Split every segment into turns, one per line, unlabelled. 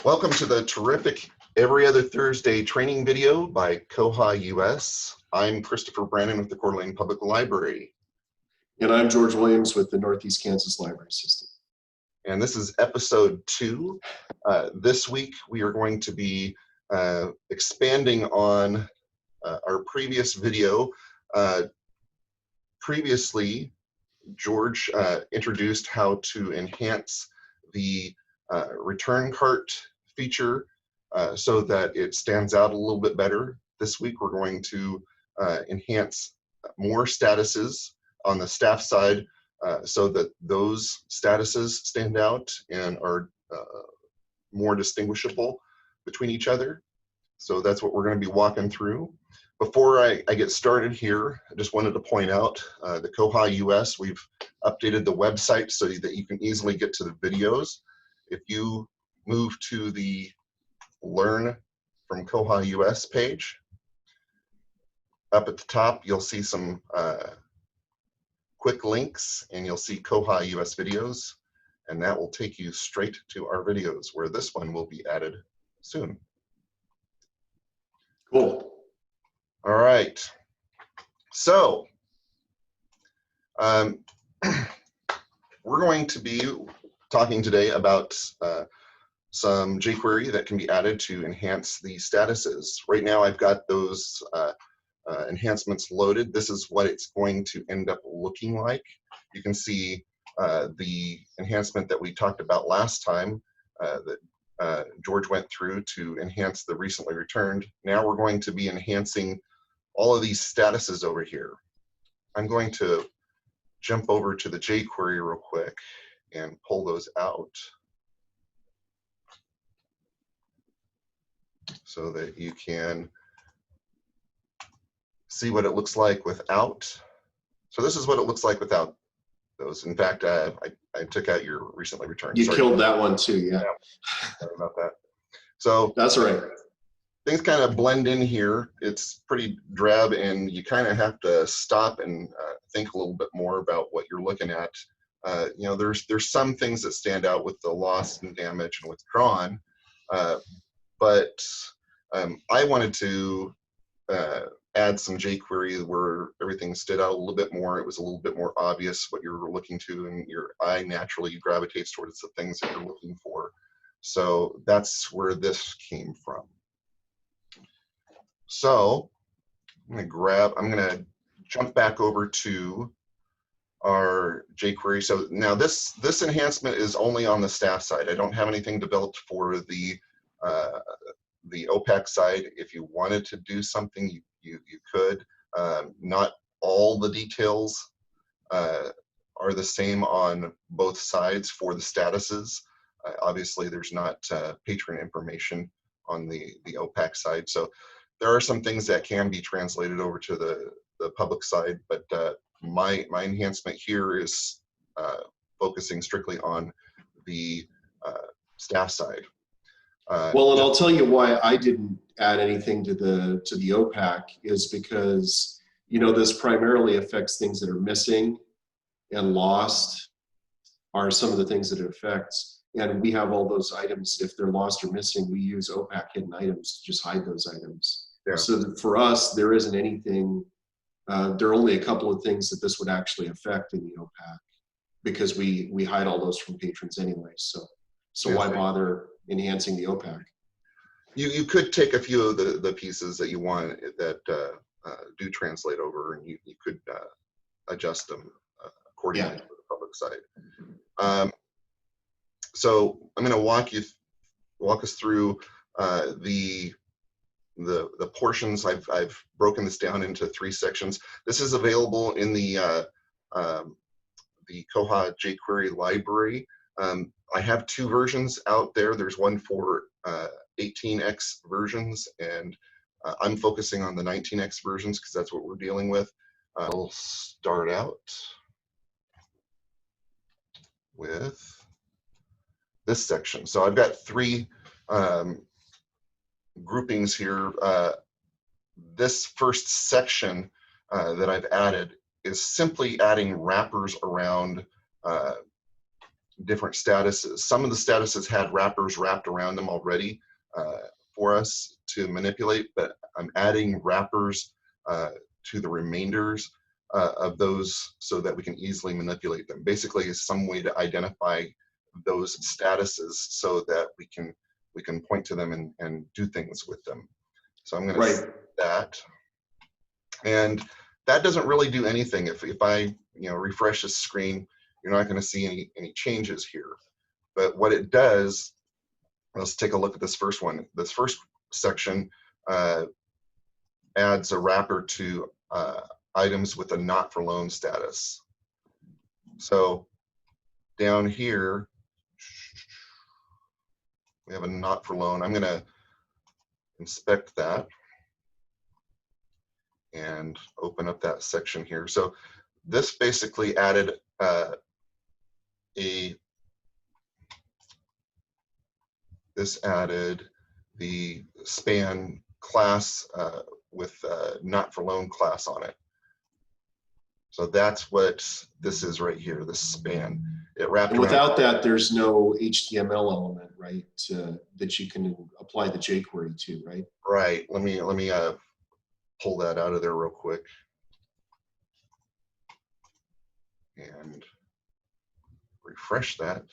Welcome to the terrific Every Other Thursday training video by koha-US. I'm Christopher Brandon with the Coeur d'Alene Public Library.
And I'm George Williams with the Northeast Kansas Library System.
And this is episode 2. This week we are going to be expanding on our previous video. Previously, George introduced how to enhance the return cart feature so that it stands out a little bit better. This week we're going to enhance more statuses on the staff side so that those statuses stand out and are more distinguishable between each other. So that's what we're going to be walking through. Before I get started here, I just wanted to point out the koha-US, we've updated the website so that you can easily get to the videos. If you move to the Learn from koha-US page, up at the top, you'll see some quick links and you'll see koha-US videos, and that will take you straight to our videos where this one will be added soon.
Cool.
All right. So we're going to be talking today about some jQuery that can be added to enhance the statuses. Right now I've got those enhancements loaded. This is what it's going to end up looking like. You can see the enhancement that we talked about last time that George went through to enhance the recently returned. Now we're going to be enhancing all of these statuses over here. I'm going to jump over to the jQuery real quick and pull those out so that you can see what it looks like without. So this is what it looks like without those. In fact, I took out your recently returned.
You killed that one too, yeah.
Sorry about that. So
that's all right.
Things kind of blend in here. It's pretty drab, and you kind of have to stop and think a little bit more about what you're looking at. You know, there's some things that stand out with the loss and damage and withdrawn, but I wanted to add some jQuery where everything stood out a little bit more. It was a little bit more obvious what you're looking to, and your eye naturally gravitates towards the things that you're looking for. So that's where this came from. So I'm gonna jump back over to our jQuery. So now this enhancement is only on the staff side. I don't have anything developed for the OPAC side. If you wanted to do something, you could. Not all the details are the same on both sides for the statuses. Obviously, there's not patron information on the OPAC side. So there are some things that can be translated over to the public side, but my enhancement here is focusing strictly on the staff side.
Well, and I'll tell you why I didn't add anything to the OPAC is because, you know, this primarily affects things that are missing and lost are some of the things that it affects. And we have all those items. If they're lost or missing, we use OPAC hidden items to just hide those items. Yeah. So for us, there isn't anything, there are only a couple of things that this would actually affect in the OPAC because we hide all those from patrons anyway. So yes, why bother enhancing the OPAC?
You could take a few of the pieces that you want that do translate over, and you could adjust them accordingly to the public side. So I'm going to walk us through the portions. I've broken this down into 3 sections. This is available in the Koha jQuery library. I have 2 versions out there. There's one for 18x versions, and I'm focusing on the 19x versions because that's what we're dealing with. I'll start out with this section. So I've got 3 groupings here. This first section that I've added is simply adding wrappers around different statuses. Some of the statuses had wrappers wrapped around them already for us to manipulate, but I'm adding wrappers to the remainders of those so that we can easily manipulate them. Basically, it's some way to identify those statuses so that we can point to them and do things with them. So I'm going to set that, and that doesn't really do anything. If I refresh this screen, you're not going to see any changes here. But what it does, let's take a look at this first one. This first section adds a wrapper to items with a not for loan status. So down here, we have a not for loan. I'm going to inspect that and open up that section here. So this basically added this added the span class with not for loan class on it. So that's what this is right here, this span. It wrapped
and without that, there's no HTML element, right, that you can apply the jQuery to, right?
Right. Let me pull that out of there real quick. And refresh that.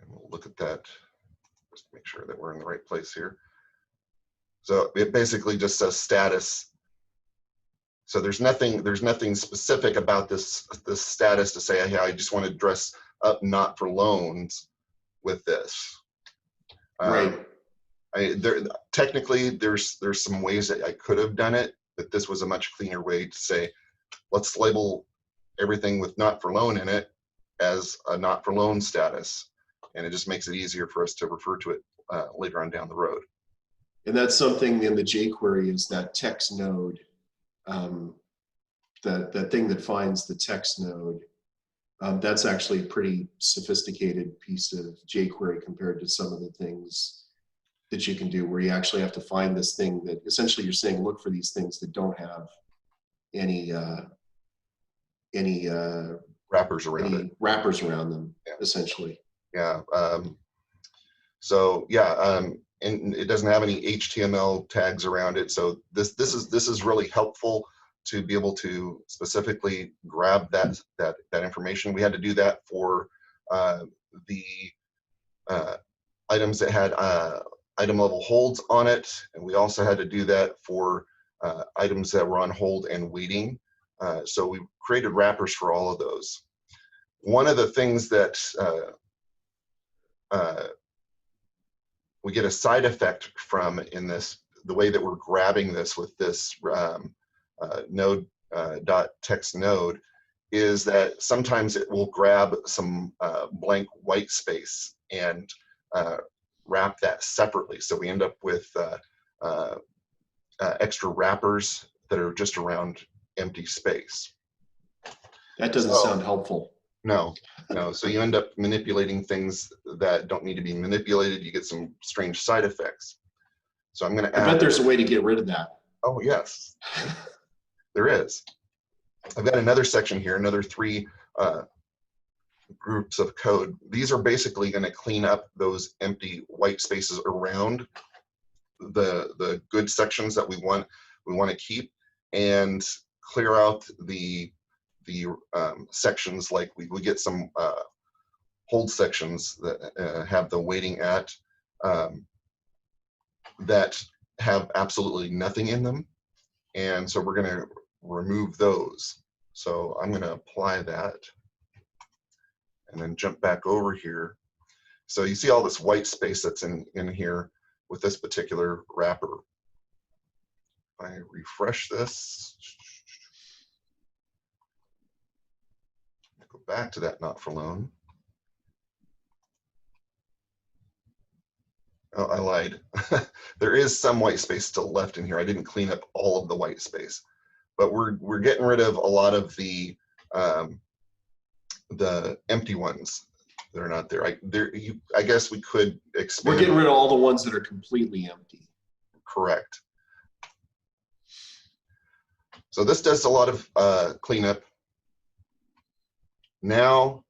And we'll look at that just to make sure that we're in the right place here. So it basically just says status. So there's nothing specific about this status to say, hey, I just want to dress up not for loans with this.
Right.
Technically, there's some ways that I could have done it, but this was a much cleaner way to say, let's label everything with not for loan in it as a not for loan status. And it just makes it easier for us to refer to it later on down the road.
And that's something in the jQuery is that text node, that thing that finds the text node. That's actually a pretty sophisticated piece of jQuery compared to some of the things that you can do where you actually have to find this thing that essentially you're saying, look for these things that don't have any
wrappers around
them, yeah. Essentially.
Yeah. So yeah, and it doesn't have any HTML tags around it. So this is really helpful to be able to specifically grab that information. We had to do that for the items that had item level holds on it, and we also had to do that for items that were on hold and waiting. So we created wrappers for all of those. One of the things that we get a side effect from in this, the way that we're grabbing this with this node.text node, is that sometimes it will grab some blank white space and wrap that separately. So we end up with extra wrappers that are just around empty space.
That doesn't sound helpful.
No. So you end up manipulating things that don't need to be manipulated. You get some strange side effects. So I'm going to add.
I bet there's a way to get rid of that.
Oh, yes. There is. I've got another section here, another 3 groups of code. These are basically going to clean up those empty white spaces around the good sections that we want to keep, and clear out the sections. Like we get some hold sections that have the waiting at that have absolutely nothing in them, and so we're going to remove those. So I'm going to apply that and then jump back over here. So you see all this white space that's in here with this particular wrapper. If I refresh this, go back to that not for loan. Oh, I lied. There is some white space still left in here. I didn't clean up all of the white space, but we're getting rid of a lot of the empty ones that are not there. I guess we could expand.
We're getting rid of all the ones that are completely empty.
Correct. So this does a lot of cleanup. Now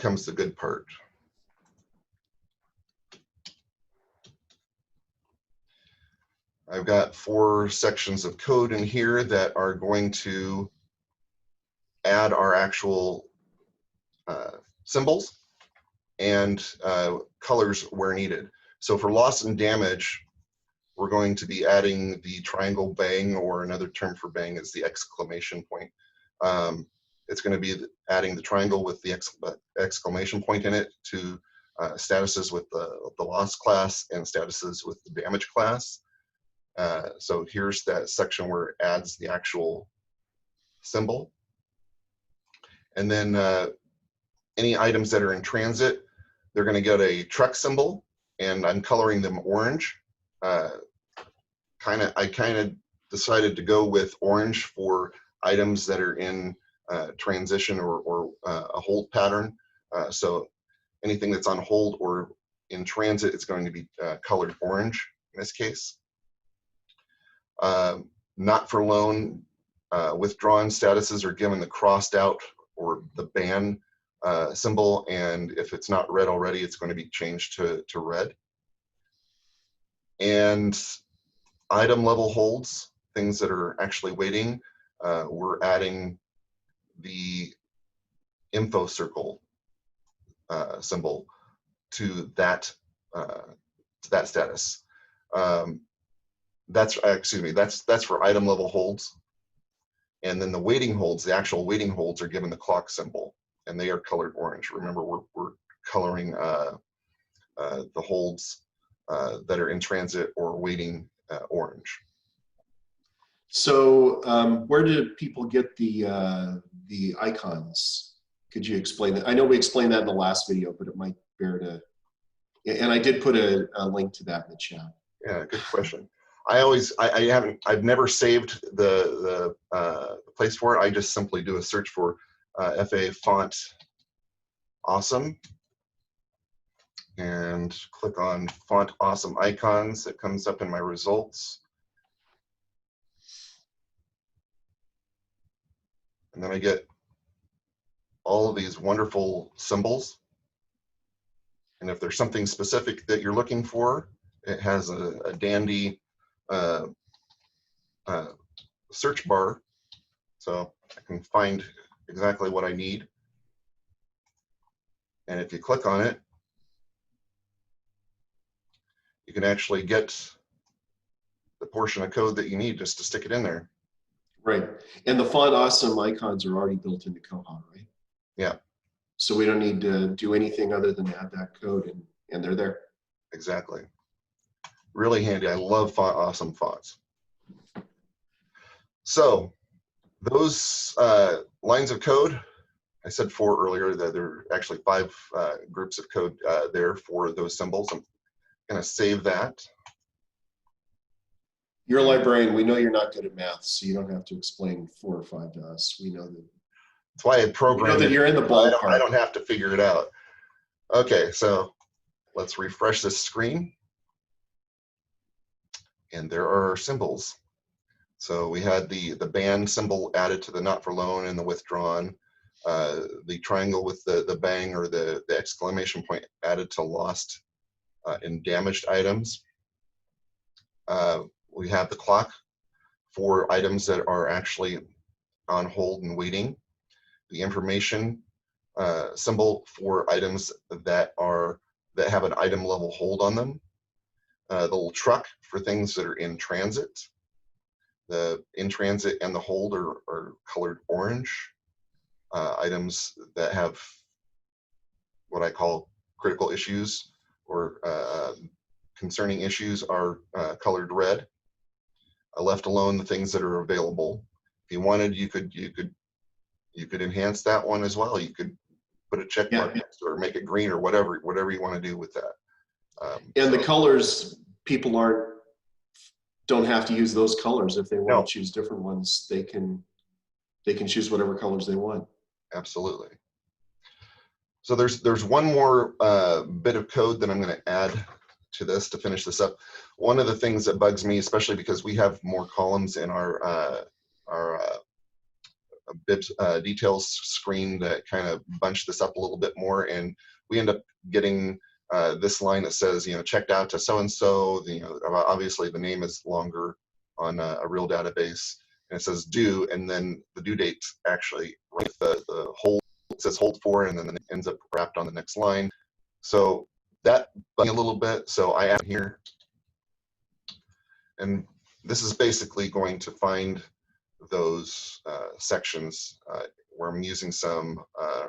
comes the good part. I've got 4 sections of code in here that are going to add our actual symbols and colors where needed. So for loss and damage, we're going to be adding the triangle bang, or another term for bang is the exclamation point. It's going to be adding the triangle with the exclamation point in it to statuses with the loss class and statuses with the damage class. So here's that section where it adds the actual symbol. And then any items that are in transit, they're going to get a truck symbol, and I'm coloring them orange. I kind of decided to go with orange for items that are in transition or a hold pattern. So anything that's on hold or in transit, it's going to be colored orange in this case. Not for loan, withdrawn statuses are given the crossed out or the ban symbol, and if it's not red already, it's going to be changed to red. And item level holds, things that are actually waiting, we're adding the info circle symbol to that status. That's for item level holds. And then the waiting holds, the actual waiting holds, are given the clock symbol, and they are colored orange. Remember, we're coloring the holds that are in transit or waiting orange.
So where did people get the icons? Could you explain that? I know we explained that in the last video, but it might bear to, and I did put a link to that in the chat.
Yeah, good question. I've never saved the place for it. I just simply do a search for FA font awesome and click on font awesome icons. It comes up in my results. And then I get all of these wonderful symbols. And if there's something specific that you're looking for, it has a dandy search bar, so I can find exactly what I need. And if you click on it, you can actually get the portion of code that you need just to stick it in there.
Right. And the font awesome icons are already built into Koha, right?
Yeah.
So we don't need to do anything other than add that code, and they're there.
Exactly. Really handy. I love font awesome fonts. So those lines of code, I said 4 earlier, that there are actually 5 groups of code there for those symbols. I'm going to save that.
You're a librarian. We know you're not good at math, so you don't have to explain 4 or 5 to us. We know that.
That's why I programmed
that you're in the ballpark.
I don't have to figure it out. Okay, so let's refresh this screen. And there are our symbols. So we had the band symbol added to the not for loan and the withdrawn, the triangle with the bang or the exclamation point added to lost and damaged items. We have the clock for items that are actually on hold and waiting. The information symbol for items that have an item level hold on them. The little truck for things that are in transit. The in transit and the hold are colored orange. Items that have what I call critical issues or concerning issues are colored red. I left alone the things that are available. If you wanted, you could enhance that one as well. You could put a check mark next to it or make it green or whatever you want to do with that.
And the colors, people don't have to use those colors. If they want to choose different ones, they can choose whatever colors they want.
Absolutely. So there's one more bit of code that I'm going to add to this to finish this up. One of the things that bugs me, especially because we have more columns in our bibs, details screen that kind of bunched this up a little bit more, and we end up getting this line that says, checked out to so-and-so. Obviously the name is longer on a real database, and it says due, and then the due date actually, right, the hold, it says hold for, and then it ends up wrapped on the next line. So that bugged me a little bit, so I add here, and this is basically going to find those sections where I'm using some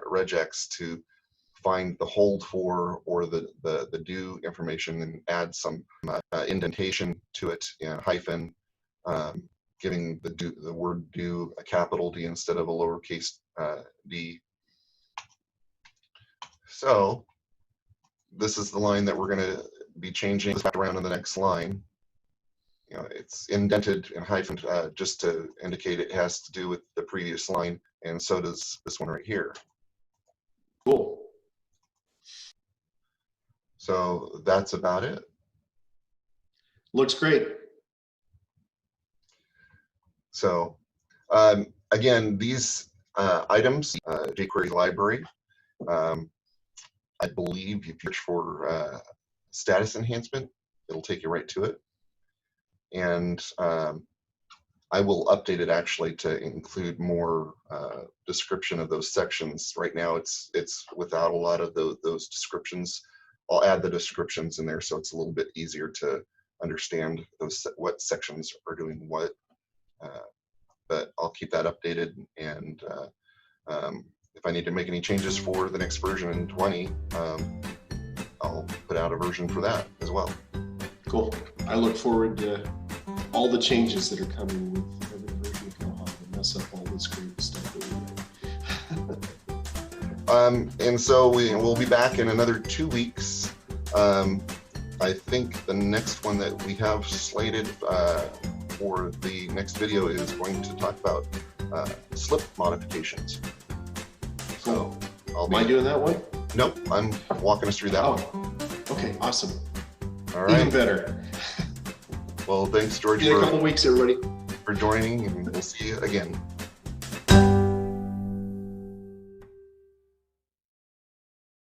regex to find the hold for or the due information, and add some indentation to it, hyphen, giving the word due a capital D instead of a lowercase d. So this is the line that we're going to be changing back around in the next line. It's indented and hyphened just to indicate it has to do with the previous line, and so does this one right here.
Cool.
So that's about it.
Looks great.
So again, these items, jQuery library, I believe if you search for status enhancement, it'll take you right to it. And I will update it actually to include more description of those sections. Right now it's without a lot of those descriptions. I'll add the descriptions in there so it's a little bit easier to understand what sections are doing what. But I'll keep that updated, and if I need to make any changes for the next version in 20, I'll put out a version for that as well.
Cool. I look forward to all the changes that are coming with every version of Koha to mess up all this great stuff that we make.
And so we'll be back in another 2 weeks. I think the next one that we have slated for the next video is going to talk about slip modifications. So
Am I doing that one?
Nope, I'm walking us through that one.
Okay, awesome.
All right.
Even better.
Well, thanks, George,
See you in a couple weeks, everybody.
for joining, and we'll see you again.